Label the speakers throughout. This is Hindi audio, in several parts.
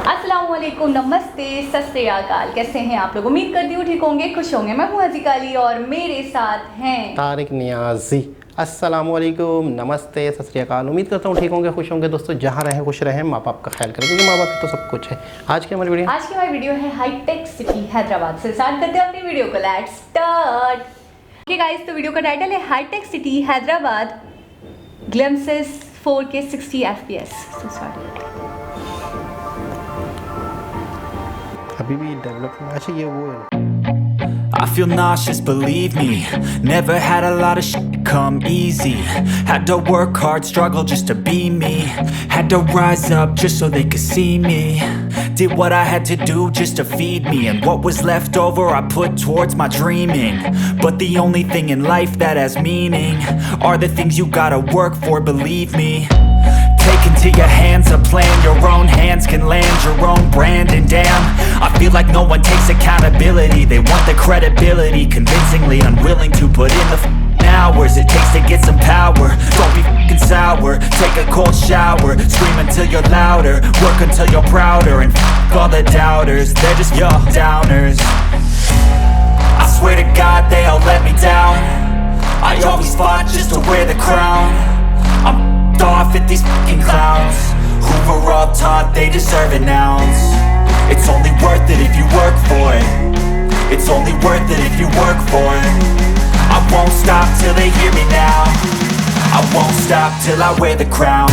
Speaker 1: अस्सलामुअलैकुम, नमस्ते, सत श्री अकाल। कैसे हैं आप लोग? उम्मीद करती हूँ ठीक होंगे, खुश होंगे। मैं हूँ हज़ीका अली और मेरे साथ हैं
Speaker 2: तारिक नियाजी। अस्सलामुअलैकुम, नमस्ते, सत श्री अकाल। उम्मीद करता हूँ ठीक होंगे, खुश होंगे। दोस्तों जहाँ रहें खुश रहें, माँ बाप का ख्याल करें, क्योंकि माँ बाप तो सब कुछ है। आज की हमारी वीडियो
Speaker 1: है हाईटेक सिटी हैदराबाद से। स्टार्ट करते हैं अपनी वीडियो को। Let's start. ओके गाइस, तो वीडियो का टाइटल है hitech city Hyderabad glimpses 4K 60 FPS।
Speaker 2: अभी भी डेवलपमेंट। अच्छा ये वो है।
Speaker 3: I feel nauseous, believe me. Never had a lot of shit come easy. Had to work hard, struggle just to be me. Had to rise up just so they could see me. Did what I had to do just to feed me. And what was left over I put towards my dreaming. But the only thing in life that has meaning are the things you gotta work for, believe me. Take into your hands a plan, your own hands can land your own brand. And damn, I feel like no one takes accountability. They want the credibility, convincingly unwilling to put in the hours it takes to get some power. Don't be f***ing sour, take a cold shower. Scream until you're louder, work until you're prouder. And f*** all the doubters, they're just your downers. I swear to God they all let me down. I always fought just to wear the crown. I'm off at these fucking clowns who were all taught they deserve an ounce. It's only worth it if you work for it. It's only worth it if you work for it. I won't stop till they hear me now. I won't stop till I wear the crown.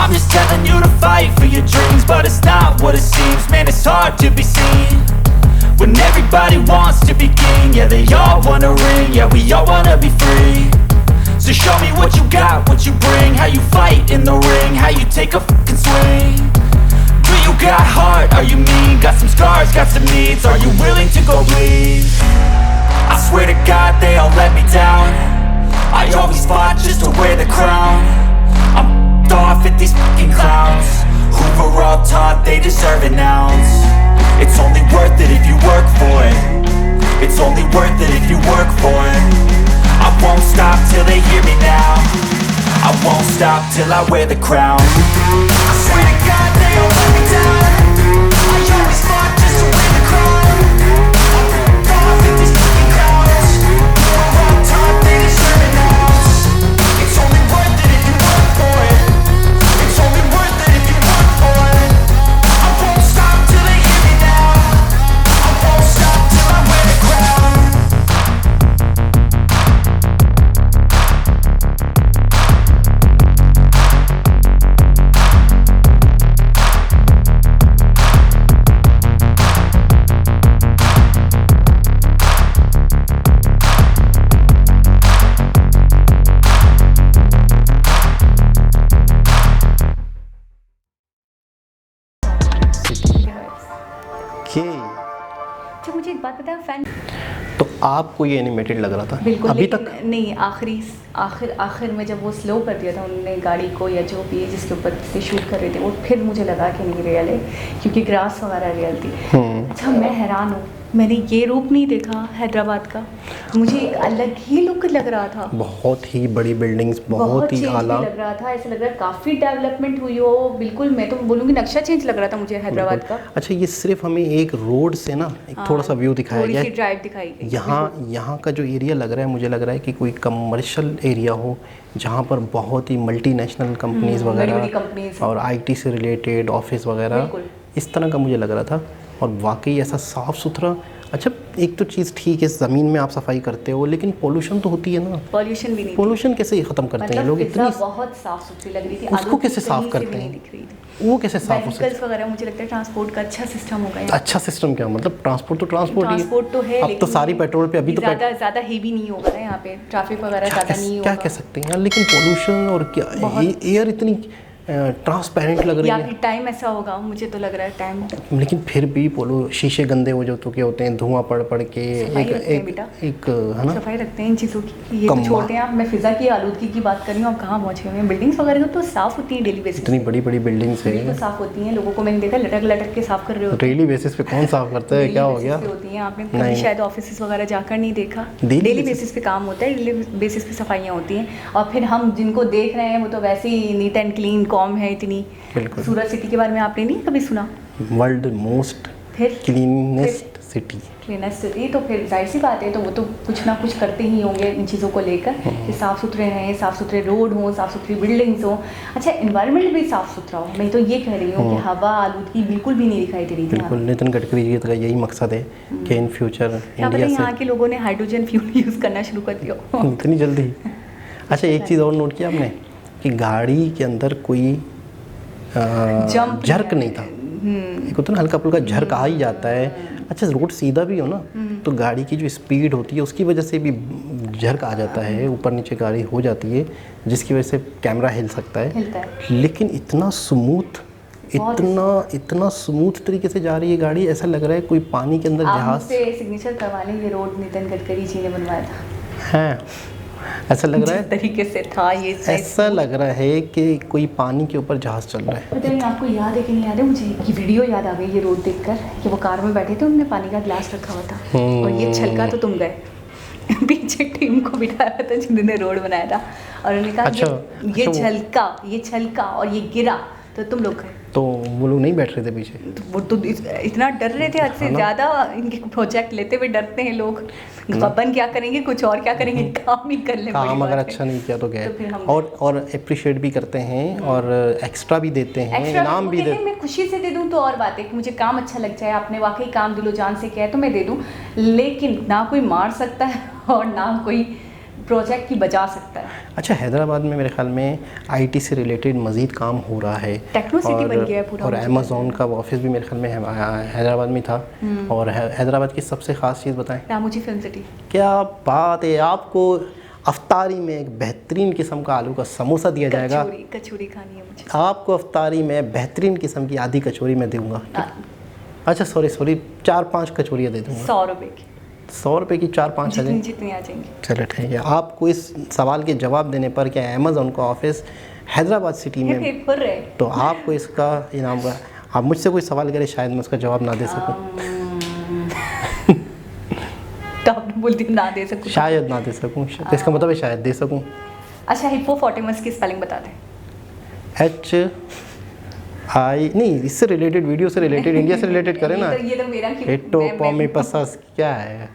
Speaker 3: I'm just telling you to fight for your dreams, but it's not what it seems. Man, it's hard to be seen when everybody wants to be king. Yeah, they all wanna ring, yeah, we all wanna be free. So show me what you got, what you bring, how you fight in the ring, how you take a fucking swing. Do you got heart, are you mean? Got some scars, got some needs, are you willing to go bleed? I swear to God they all let me down. I always fought just to wear the crown. I'm off at these fucking clowns who were all taught they deserve an ounce. It's only worth it if you work for it. It's only worth it if you work for it. I won't stop till they hear me now. I won't stop till I wear the crown. I swear to God they all let me down. I always fought just to wear the crown. I'm off at these fucking clowns who were all taught they deserve an ounce. It's only worth it if you work for it.
Speaker 1: अच्छा, मुझे एक बात पता है, फैन
Speaker 2: तो आपको ये एनिमेटेड लग रहा था
Speaker 1: बिल्कुल,
Speaker 2: अभी तक?
Speaker 1: नहीं, आखिर में जब वो स्लो कर दिया था उन्होंने गाड़ी को, या जो भी है जिसके ऊपर से शूट कर रहे थे, वो फिर मुझे लगा कि नहीं रियल है, क्योंकि ग्रास वगैरह रियल थी। अच्छा, मैं हैरान हूँ, मैंने ये रूप नहीं देखा हैदराबाद का। मुझे एक अलग ही लुक लग रहा था।
Speaker 2: बहुत ही बड़ी बिल्डिंग्स, बहुत ही आला
Speaker 1: लग रहा था। ऐसा लग रहा है काफ़ी डेवलपमेंट हुई हो। बिल्कुल, मैं तो बोलूँगी नक्शा चेंज लग रहा था मुझे हैदराबाद का।
Speaker 2: अच्छा, ये सिर्फ हमें एक रोड से ना एक थोड़ा सा व्यू दिखाया गया है,
Speaker 1: ड्राइव दिखाई गई।
Speaker 2: यहाँ का जो एरिया लग रहा है, मुझे लग रहा है कि कोई कमर्शियल एरिया हो, जहाँ पर बहुत ही मल्टीनेशनल कंपनीज वगैरह और IT से रिलेटेड ऑफिस वगैरह, इस तरह का मुझे लग रहा था। और वाकई ऐसा साफ़ सुथरा। अच्छा, एक तो चीज़ ठीक है, ज़मीन में आप सफाई करते हो, लेकिन पोल्यूशन तो होती है ना।
Speaker 1: पोल्यूशन भी नहीं,
Speaker 2: पोल्यूशन कैसे ख़त्म करते हैं लोग? इतनी
Speaker 1: बहुत साफ़ सुथरी लग रही थी।
Speaker 2: उसको कैसे साफ़ करते हैं? वो कैसे साफ़ हो सकता है
Speaker 1: वगैरह? मुझे लगता है ट्रांसपोर्ट का अच्छा सिस्टम होगा।
Speaker 2: अच्छा सिस्टम क्या मतलब? ट्रांसपोर्ट तो है, अब तो सारी पेट्रोल पे अभी तो
Speaker 1: ज़्यादा हेवी नहीं होगा ना यहाँ पे, ट्रैफिक वगैरह ज़्यादा नहीं होगा।
Speaker 2: क्या कह सकते हैं यार, लेकिन पोल्यूशन और क्या, एयर इतनी ट्रांसपेरेंट लग रही
Speaker 1: या
Speaker 2: है।
Speaker 1: फिर टाइम ऐसा होगा, मुझे तो लग रहा है टाइम।
Speaker 2: लेकिन फिर भी बोलो शीशे गंदे हो जो तो क्या होते हैं, धुआं पड़ पड़ के
Speaker 1: सफाई रखते हैं बेटा,
Speaker 2: एक है ना,
Speaker 1: सफाई रखते हैं इन चीज़ों की। ये तो छोड़ते हैं आप, मैं फिजा की आलूदगी की बात कर रही हूँ। आप कहाँ पहुँचे हुए हैं? बिल्डिंग्स वगैरह तो साफ़ होती हैं डेली बेसिस
Speaker 2: इतनी बड़ी बड़ी बिल्डिंग्स है,
Speaker 1: तो साफ़ होती हैं। लोगों को मैंने देखा लटक लटक के साफ़ कर रहे होते हैं।
Speaker 2: डेली बेसिस पे कौन साफ करता है? क्या हो गया?
Speaker 1: होती हैं, आपने कभी शायद ऑफिस वगैरह जाकर नहीं देखा। डेली बेसिस पे काम होता है, डेली बेसिस पे सफाइयाँ होती हैं। और फिर हम जिनको देख रहे हैं वो तो वैसे ही नीट एंड क्लीन कॉम है इतनी। सूरत सिटी के बारे में आपने नहीं कभी सुना?
Speaker 2: वर्ल्ड मोस्ट
Speaker 1: फिर
Speaker 2: क्लीनेस्ट सिटी,
Speaker 1: क्लीनेस्ट सिटी। तो फिर जाहिर सी बात है, तो वो तो कुछ ना कुछ करते ही होंगे इन चीज़ों को लेकर कि साफ़ सुथरे रहें, साफ़ सुथरे रोड हों, साफ़ सुथरी बिल्डिंग्स हों। अच्छा, इन्वायरमेंट भी साफ़ सुथरा हो। मैं तो ये कह रही हूँ कि हवा आलूदगी बिल्कुल भी नहीं दिखाई दे रही थी।
Speaker 2: बिल्कुल, नितिन गडकरी जी का यही मकसद है कि इन फ्यूचर इंडिया से
Speaker 1: यहाँ के लोगों ने हाइड्रोजन फ्यूल यूज़ करना शुरू कर दिया
Speaker 2: इतनी जल्दी। अच्छा, एक चीज़ और नोट किया आपने कि गाड़ी के अंदर कोई झर्क नहीं था। एक होता है ना हल्का फुल्का झर्क आ ही जाता है। अच्छा, रोड सीधा भी हो ना तो गाड़ी की जो स्पीड होती है उसकी वजह से भी झर्क आ जाता है, ऊपर नीचे गाड़ी हो जाती है, जिसकी वजह से कैमरा हिल सकता है। लेकिन इतना स्मूथ, इतना स्मूथ तरीके से जा रही है गाड़ी, ऐसा लग रहा है कोई पानी के अंदर जहाज
Speaker 1: से सिग्नेचर करवा लें। ये रोड नितिन गडकरी जी ने बनवाया था।
Speaker 2: है, ऐसा लग रहा है
Speaker 1: तरीके से था ये,
Speaker 2: ऐसा लग रहा है कि कोई पानी के ऊपर जहाज चल रहा है।
Speaker 1: पता नहीं आपको याद है कि नहीं याद है, मुझे ये वीडियो याद आ गई ये रोड देखकर कि वो कार में बैठे थे, उन्होंने पानी का गिलास रखा हुआ था और ये छलका तो तुम गए पीछे टीम को बिठाया था जिन्होंने रोड बनाया था और उन्होंने कहा ये छलका और ये गिरा तो तुम लोग गए।
Speaker 2: तो वो लोग नहीं बैठ रहे थे पीछे,
Speaker 1: तो वो तो इतना डर रहे थे, हद से ज़्यादा। इनके प्रोजेक्ट लेते हुए डरते हैं लोग, अपन क्या करेंगे, कुछ और क्या करेंगे, काम ही कर ले।
Speaker 2: काम अगर अच्छा नहीं किया तो गए। और अप्रिशिएट भी करते हैं और एक्स्ट्रा भी देते हैं, इनाम भी देते हैं।
Speaker 1: मैं खुशी से दे दूं तो और बात है कि मुझे काम अच्छा लग जाए, आपने वाकई काम दिलो जान से किया है तो मैं दे दूं, लेकिन ना कोई मार सकता है और ना कोई प्रोजेक्ट की बजा सकता है।
Speaker 2: अच्छा, हैदराबाद में मेरे ख्याल में आईटी से रिलेटेड मज़ीद काम हो रहा है,
Speaker 1: टेक्नो सिटी बन गया है पूरा।
Speaker 2: और अमेज़ॉन का ऑफिस भी मेरे ख्याल में हैदराबाद में था। और हैदराबाद की सबसे ख़ास चीज़ बताएं।
Speaker 1: Ramoji film city.
Speaker 2: क्या बात है, आपको अफ्तारी में एक बेहतरीन किस्म का आलू का समोसा दिया जाएगा।
Speaker 1: कचौरी खानी है मुझे।
Speaker 2: आपको अफ्तारी में बेहतरीन किस्म की आधी कचौरी मैं दूंगा। अच्छा सॉरी 4-5 कचौरियाँ दे दूंगा।
Speaker 1: 100 रुपये की।
Speaker 2: 100 रुपये की 4-5 आ जाएंगी।
Speaker 1: जितनी आ जाएंगी।
Speaker 2: चलो ठीक है। आपको इस सवाल के जवाब देने पर क्या अमेज़ॉन का ऑफिस हैदराबाद सिटी में, तो आपको इसका इनाम का, आप मुझसे कोई सवाल करें शायद मैं उसका जवाब ना दे सकूं।
Speaker 1: तो आप बोलती ना दे सकूं,
Speaker 2: शायद ना दे सकूं, तो इसका मतलब है शायद दे सकूं।
Speaker 1: अच्छा, हिप्पोपोटेमस की स्पेलिंग बता दें।
Speaker 2: नहीं, इससे रिलेटेड, वीडियो से रिलेटेड, इंडिया से रिलेटेड करें ना।
Speaker 1: ये तो मेरा
Speaker 2: हिप्पोपोटेमस क्या है?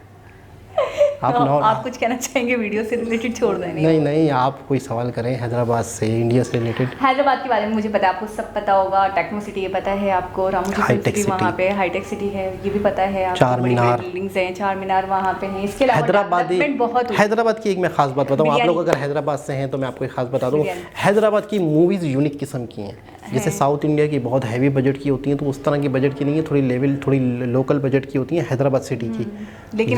Speaker 1: आप कुछ कहना चाहेंगे वीडियो से रिलेटेड? छोड़ दें।
Speaker 2: नहीं, आप कोई सवाल करें हैदराबाद से, इंडिया से रिलेटेड।
Speaker 1: हैदराबाद के बारे में मुझे पता है, आपको सब पता होगा। टेक्नो सिटी ये पता है आपको, रामोजी फिल्म सिटी वहाँ पे, हाईटेक सिटी है ये भी पता है आपको,
Speaker 2: चार मीनार
Speaker 1: बिल्डिंग्स हैं, चार मीनार वहाँ पे हैं। इसके अलावा
Speaker 2: हैदराबाद की एक मैं खास बात बताऊँ, आप लोग अगर हैदराबाद से हैं तो मैं आपको एक खास बता दूँ, हैदराबाद की मूवीज़ यूनिक किस्म की हैं। जैसे साउथ इंडिया की बहुत हैवी बजट की होती हैं, तो उस तरह की बजट की नहीं है, थोड़ी लोकल बजट की होती हैं हैदराबाद सिटी की। लेकिन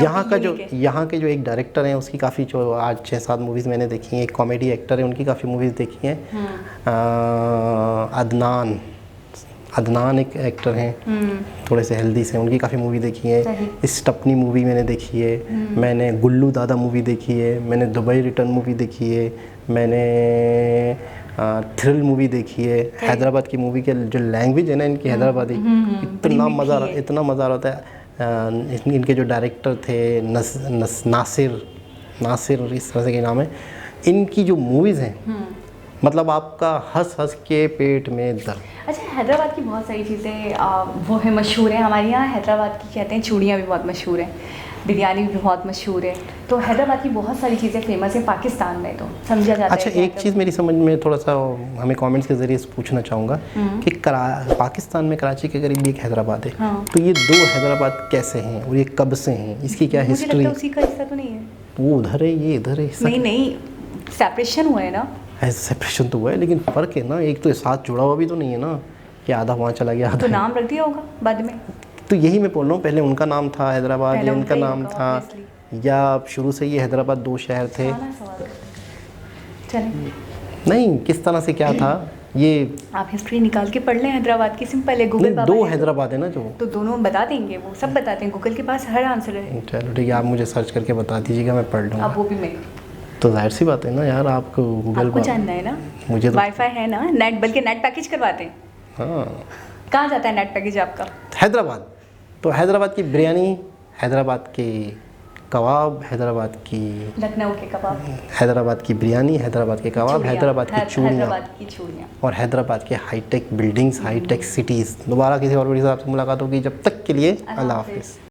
Speaker 2: यहाँ के जो एक डायरेक्टर हैं उसकी काफ़ी, जो आज 6-7 मूवीज़ मैंने देखी हैं, एक कॉमेडी एक्टर है उनकी काफ़ी मूवीज़ देखी हैं। अदनान एक एक्टर हैं, थोड़े से हेल्दी से, उनकी काफ़ी मूवी देखी है। स्टपनी मूवी मैंने देखी है, मैंने गुल्लू दादा मूवी देखी है, मैंने दुबई रिटर्न मूवी देखी है, मैंने थ्रिल मूवी देखी है। हैदराबाद की मूवी के जो लैंग्वेज है ना इनकी हैदराबादी, इतना मज़ा आ रहा था। इनके जो डायरेक्टर थे नासिर इस तरह से के नाम है, इनकी जो मूवीज़ हैं मतलब आपका हंस के पेट में दर्द।
Speaker 1: अच्छा, हैदराबाद की बहुत सारी चीज़ें वो है मशहूर है। हमारे यहाँ हैदराबाद की कहते हैं चूड़ियाँ भी बहुत मशहूर हैं, बिरयानी भी बहुत मशहूर है। तो हैदराबाद की बहुत सारी चीज़ें फेमस है पाकिस्तान में, तो समझा जाता है।
Speaker 2: अच्छा, एक चीज़ मेरी समझ में थोड़ा सा हमें कमेंट्स के ज़रिए पूछना चाहूँगा कि पाकिस्तान में कराची के करीब एक हैदराबाद है। तो ये दो हैदराबाद कैसे हैं और ये कब से हैं, इसकी क्या हिस्ट्री?
Speaker 1: उसी का हिस्सा तो नहीं है,
Speaker 2: वो उधर है, ये इधर है।
Speaker 1: नहीं, सेपरेशन हुआ है ना।
Speaker 2: सेपरेशन तो हुआ है, लेकिन फ़र्क है ना, एक तो साथ जुड़ा हुआ भी तो नहीं है ना कि आधा वहाँ चला गया,
Speaker 1: तो नाम रख दिया होगा बाद में।
Speaker 2: तो यही मैं बोल रहा हूँ, पहले उनका नाम था हैदराबाद या इनका नाम था, या शुरू से ये हैदराबाद 2 शहर थे? नहीं, किस तरह से क्या था ये
Speaker 1: आप हिस्ट्री निकाल के पढ़ लें हैदराबाद की, सिंपल है। गूगल
Speaker 2: नहीं,
Speaker 1: बाबा
Speaker 2: दो
Speaker 1: है
Speaker 2: हैदराबाद है ना जो,
Speaker 1: तो दोनों बता देंगे, वो सब बताते हैं, गूगल के पास हर आंसर है।
Speaker 2: चलो ठीक है, आप मुझे सर्च करके बता दीजिएगा, मैं पढ़ लूँगा।
Speaker 1: अब वो भी मैं,
Speaker 2: तो जाहिर सी बात है ना यार, आपको गूगल
Speaker 1: आपको जानना है ना,
Speaker 2: मुझे तो
Speaker 1: वाईफाई है ना, नेट, बल्कि नेट पैकेज करवाते हैं।
Speaker 2: हाँ,
Speaker 1: कहाँ जाता है नेट पैकेज आपका?
Speaker 2: हैदराबाद। तो हैदराबाद की बिरयानी, हैदराबाद के कबाब, हैदराबाद की,
Speaker 1: लखनऊ के कबाब,
Speaker 2: हैदराबाद की बिरयानी, हैदराबाद के कबाब, हैदराबाद की चूड़ियाँ,
Speaker 1: हैदराबाद की चूड़ियाँ
Speaker 2: और हैदराबाद के हाईटेक बिल्डिंग्स, हाईटेक सिटीज़। दोबारा किसी और वीडियो से आपसे मुलाकात होगी, जब तक के लिए अल्लाह हाफिज़।